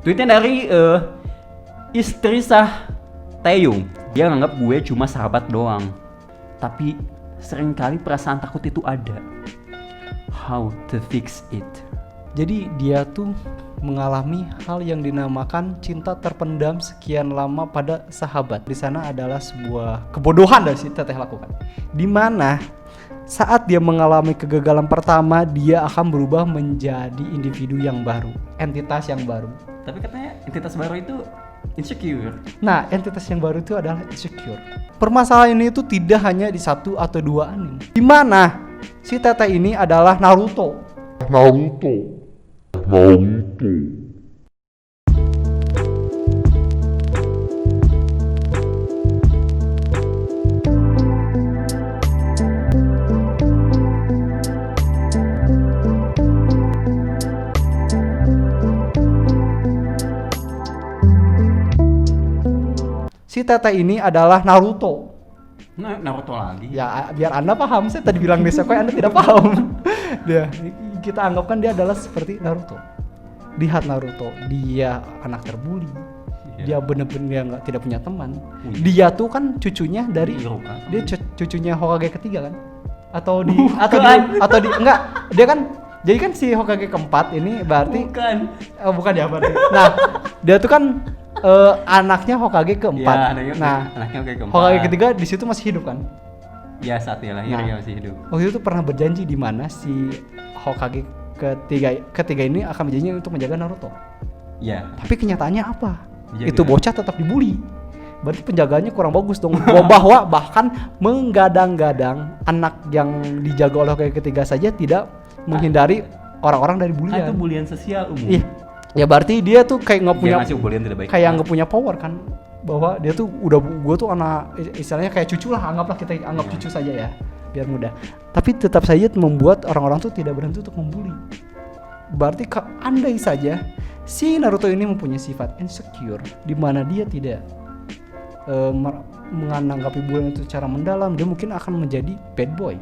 Tweetnya dari istri sah Taeyong. Dia nganggap gue cuma sahabat doang. Tapi seringkali perasaan takut itu ada. How to fix it? Jadi dia tuh mengalami hal yang dinamakan cinta terpendam sekian lama pada sahabat. Di sana adalah sebuah kebodohan dari si Teteh lakukan. Di mana saat dia mengalami kegagalan pertama, dia akan berubah menjadi individu yang baru, entitas yang baru. Tapi katanya entitas baru itu insecure. Nah, entitas yang baru itu adalah insecure. Permasalahan ini itu tidak hanya di satu atau dua anime. Di mana si Teteh ini adalah Naruto. Si Teteh ini adalah Naruto. Nah, Naruto lagi. Ya, biar Anda paham. Saya tadi bilang desa kok Anda tidak paham. Kita anggapkan dia adalah seperti Naruto. Lihat Naruto, dia anak terbuli. Dia benar-benar tidak punya teman. Dia tuh kan cucunya dari dia cucunya Hokage ketiga kan? Atau di enggak, dia kan jadi kan si Hokage keempat ini berarti bukan ya berarti. Nah, dia tuh kan anaknya Hokage keempat. Ya, anaknya Hokage keempat. Hokage ketiga di situ masih hidup kan? Ya, saat dia lahir dia masih hidup. Waktu itu pernah berjanji di mana si Hokage ketiga ini akan berjanji untuk menjaga Naruto. Ya. Tapi kenyataannya apa? Dijaga. Itu bocah tetap dibully. Berarti penjagaannya kurang bagus dong. Bahwa bahkan menggadang-gadang anak yang dijaga oleh Hokage ketiga saja tidak menghindari orang-orang dari bulian. Itu bulian sosial umum. Iya. Ya berarti dia tuh kayak nggak punya kayak nggak punya power kan, bahwa dia tuh udah gue tuh anak istilahnya kayak cucu lah, anggaplah kita anggap cucu saja ya biar mudah. Tapi tetap saja membuat orang-orang tuh tidak berhenti untuk membuli. Berarti andai saja si Naruto ini mempunyai sifat insecure di mana dia tidak menanggapi bulian itu secara mendalam, dia mungkin akan menjadi bad boy.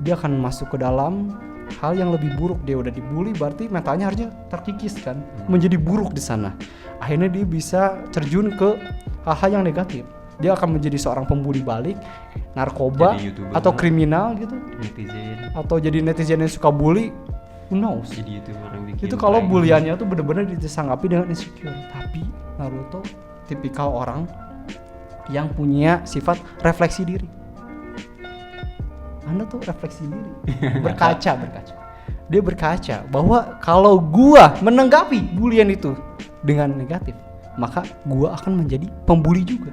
Dia akan masuk ke dalam hal yang lebih buruk. Dia udah dibully, berarti mentalnya harusnya terkikis kan, menjadi buruk di sana. Akhirnya dia bisa terjun ke hal-hal yang negatif. Dia akan menjadi seorang pembuli balik, narkoba atau kriminal gitu, atau jadi netizen yang suka bully. Who knows? Jadi itu kalau buliannya tuh benar-benar disanggapi dengan insecure. Tapi Naruto tipikal orang yang punya sifat refleksi diri. Anda tuh refleksi diri, berkaca. Dia berkaca bahwa kalau gua menanggapi bulian itu dengan negatif, maka gua akan menjadi pembuli juga.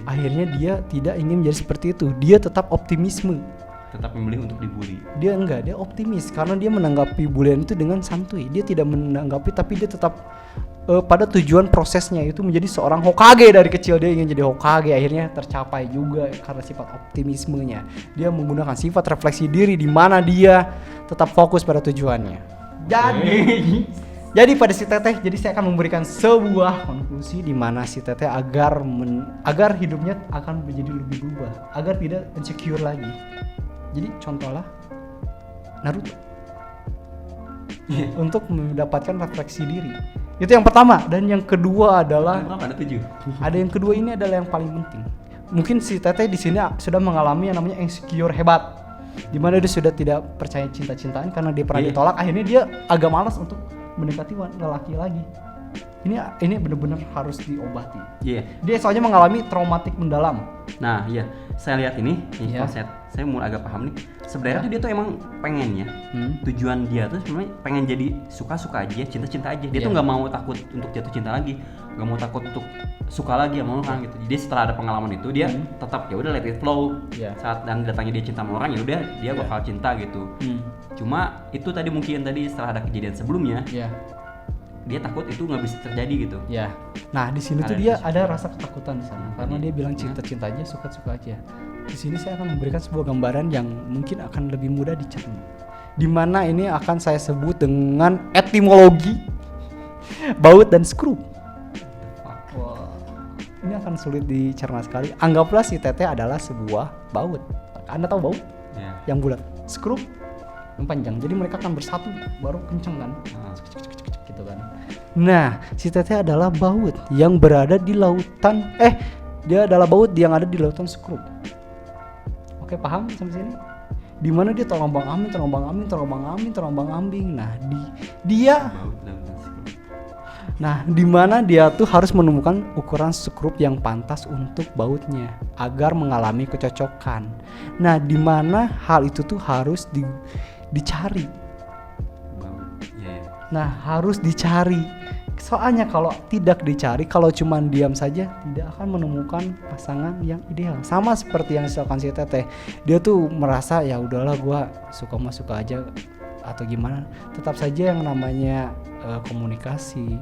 Akhirnya dia tidak ingin menjadi seperti itu. Dia tetap optimisme. Tetap memilih untuk dibully. Dia enggak, dia optimis karena dia menanggapi bulian itu dengan santuy. Dia tidak menanggapi, tapi dia tetap pada tujuan prosesnya, itu menjadi seorang Hokage. Dari kecil dia ingin jadi Hokage, akhirnya tercapai juga karena sifat optimismenya. Dia menggunakan sifat refleksi diri di mana dia tetap fokus pada tujuannya. Jadi pada si Teteh, jadi saya akan memberikan sebuah konklusi di mana si Teteh agar hidupnya akan menjadi lebih berubah, agar tidak insecure lagi. Jadi contohlah Naruto. Untuk mendapatkan refleksi diri. Itu yang pertama. Dan yang kedua adalah ada yang kedua, ini adalah yang paling penting. Mungkin si Teteh di sini sudah mengalami yang namanya insecure hebat, di mana dia sudah tidak percaya cinta-cintaan karena dia pernah ditolak. Akhirnya dia agak malas untuk mendekati lelaki lagi. Ini benar-benar harus diobati. Dia soalnya mengalami traumatik mendalam. Nah, saya lihat ini konsep. Saya mulai agak paham nih. Sebenarnya tuh dia tuh emang pengennya tujuan dia tuh sebenarnya pengen jadi suka-suka aja, cinta-cinta aja. Dia tuh nggak mau takut untuk jatuh cinta lagi, nggak mau takut untuk suka lagi sama orang gitu. Jadi setelah ada pengalaman itu dia tetap ya udah let it flow. Saat dan datangnya dia cinta sama orang, ya udah dia bakal cinta gitu. Cuma itu tadi mungkin setelah ada kejadian sebelumnya, dia takut itu nggak bisa terjadi gitu. Nah di sini tuh dia ada rasa ketakutan di sana karena dia bilang cinta-cinta aja, suka-suka aja. Di sini saya akan memberikan sebuah gambaran yang mungkin akan lebih mudah dicerna. Di mana ini akan saya sebut dengan etimologi baut dan skrup. Ini akan sulit dicerna sekali. Anggaplah si Teteh adalah sebuah baut. Anda tahu baut? Yang bulat. Skrup yang panjang. Jadi mereka akan bersatu baru kenceng kan. gitu kan. Nah, si Teteh adalah baut yang berada di lautan dia adalah baut yang ada di lautan Skrull. Oke, paham sampai sini? Di mana dia terombang-ambing. Nah, di mana dia tuh harus menemukan ukuran skrup yang pantas untuk bautnya agar mengalami kecocokan. Nah, di mana hal itu tuh harus dicari. Nah, harus dicari. Soalnya kalau tidak dicari, kalau cuman diam saja tidak akan menemukan pasangan yang ideal. Sama seperti yang dilakukan si Teteh. Dia tuh merasa ya udahlah gua suka aja atau gimana. Tetap saja yang namanya komunikasi,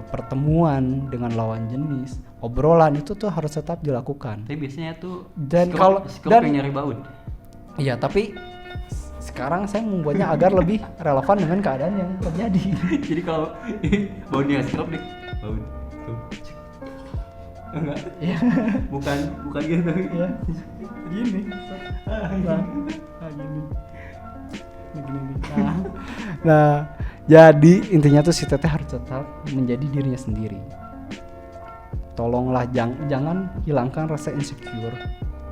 pertemuan dengan lawan jenis, obrolan itu tuh harus tetap dilakukan. Tapi biasanya tuh dan kalau yang nyari baut. Iya, tapi sekarang saya membuatnya agar lebih relevan dengan keadaan yang terjadi. Jadi kalau bautnya skrup nih, baut. Enggak. Iya. Bukan gitu. Iya. Gini. Gini. Nah, jadi intinya tuh si Teteh harus tetap menjadi dirinya sendiri. Tolonglah jangan hilangkan rasa insecure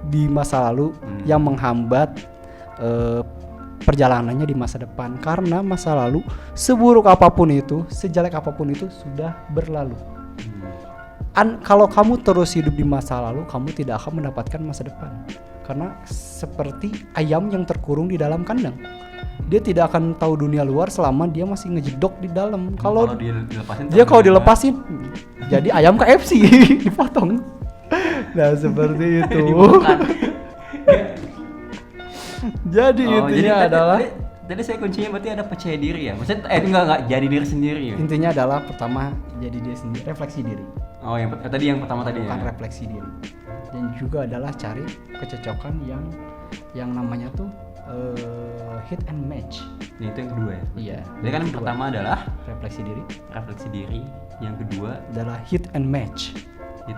di masa lalu yang menghambat perjalanannya di masa depan, karena masa lalu seburuk apapun itu, sejelek apapun itu sudah berlalu. Kalau kamu terus hidup di masa lalu, kamu tidak akan mendapatkan masa depan. Karena seperti ayam yang terkurung di dalam kandang, dia tidak akan tahu dunia luar selama dia masih ngejedok di dalam. Kalau dilepasin jadi ayam KFC dipotong. Nah, seperti itu. Jadi intinya adalah tadi saya kuncinya berarti ada percaya diri ya. Maksudnya enggak jadi diri sendiri ya. Intinya adalah pertama jadi diri sendiri, refleksi diri. Oh, yang pertama tadi bukan ya. Refleksi diri. Dan juga adalah cari kecocokan yang namanya tuh hit and match. Nah, itu yang kedua ya. Iya. Jadi kan yang pertama adalah refleksi diri. Yang kedua adalah hit and match. Ya.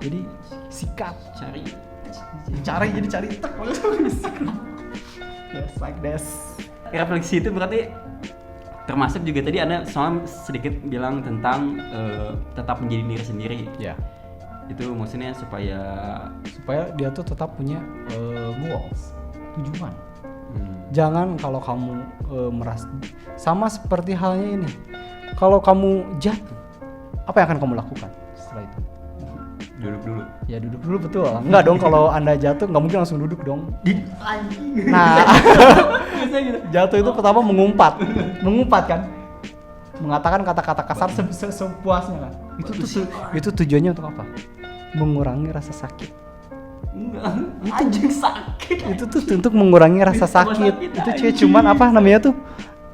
Jadi sikat, cari tek. Yes, like this. Refleksi itu berarti termasuk juga tadi Anda sedikit bilang tentang tetap menjadi diri sendiri. Ya. Itu maksudnya supaya dia tuh tetap punya goals, tujuan. Jangan kalau kamu merasa sama seperti halnya ini. Kalau kamu jatuh, apa yang akan kamu lakukan setelah itu? Duduk dulu. Ya duduk dulu, betul. Enggak dong, kalau Anda jatuh nggak mungkin langsung duduk dong. Anjing. Nah, jatuh itu pertama mengumpat kan, mengatakan kata-kata kasar sepuasnya kan. Itu tujuannya untuk apa? Mengurangi rasa sakit. Enggak, anjing sakit. Itu tuh untuk mengurangi rasa sakit. Itu cuman apa namanya tuh?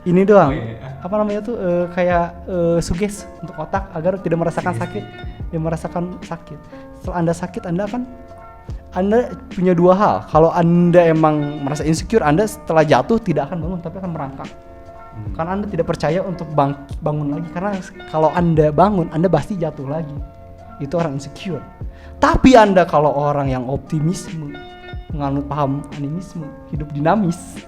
Ini doang. Apa namanya tuh kayak suges untuk otak agar tidak merasakan sakit. Yang merasakan sakit. Setelah Anda sakit, Anda punya dua hal. Kalau Anda emang merasa insecure, Anda setelah jatuh tidak akan bangun, tapi akan merangkak. Karena Anda tidak percaya untuk bangun lagi. Karena kalau Anda bangun, Anda pasti jatuh lagi. Itu orang insecure. Tapi Anda kalau orang yang optimisme, menganut paham animisme, hidup dinamis,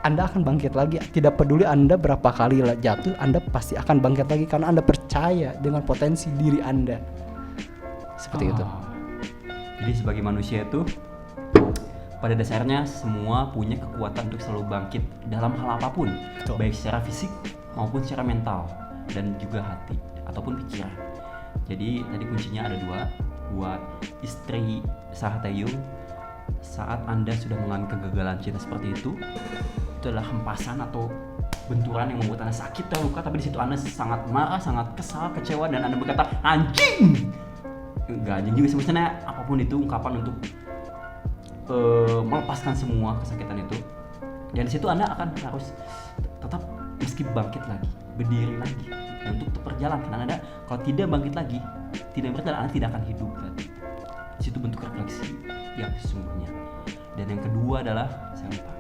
Anda akan bangkit lagi. Tidak peduli Anda berapa kali jatuh, Anda pasti akan bangkit lagi karena Anda percaya dengan potensi diri Anda. Seperti itu. Jadi sebagai manusia itu pada dasarnya semua punya kekuatan untuk selalu bangkit dalam hal apapun. Betul. Baik secara fisik maupun secara mental dan juga hati ataupun pikiran. Jadi tadi kuncinya ada dua. Buat istri Sahatayung, saat Anda sudah mengalami kegagalan cinta seperti itu adalah hempasan atau benturan yang membuat Anda sakit atau luka, tapi di situ Anda sangat marah, sangat kesal, kecewa, dan Anda berkata anjing. Enggak anjing juga sebenarnya, apapun itu ungkapan untuk melepaskan semua kesakitan itu. Dan di situ Anda akan harus tetap meski bangkit lagi, berdiri lagi, dan untuk berjalan. Karena Anda kalau tidak bangkit lagi, tidak berjalan, Anda tidak akan hidup berarti. Di situ bentuk refleksi yang sesungguhnya. Dan yang kedua adalah saya lupa.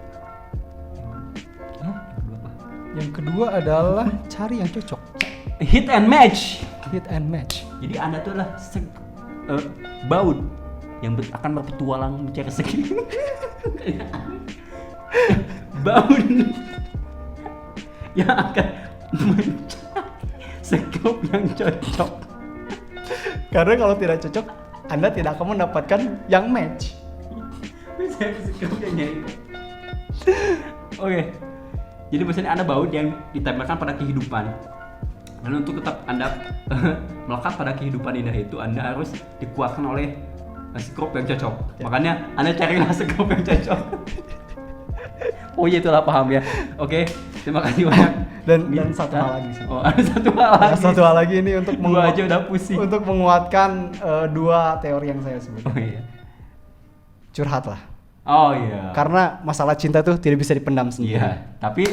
Yang kedua adalah cari yang cocok. Hit and match. Jadi Anda tuh adalah baut yang akan berpetualang mencari baut. yang akan mencari sekrup yang cocok. Karena kalau tidak cocok, Anda tidak akan mendapatkan yang match. Saya sekrup yang nyari. Oke. Jadi misalnya Anda bau yang ditempelkan pada kehidupan. Dan untuk tetap Anda melekat pada kehidupan indah itu, Anda harus dikuatkan oleh sekrup yang cocok. Ya. Makanya Anda carilah sekrup yang cocok. Oh iya, itulah paham ya. Oke, terima kasih banyak. Dan satu hal lagi sih. Oh, ada satu hal lagi. Satu hal lagi ini untuk aja udah pusing. Untuk menguatkan dua teori yang saya sebut. Oh iya. Curhatlah. Oh iya. Karena masalah cinta tuh tidak bisa dipendam sendiri. Iya, tapi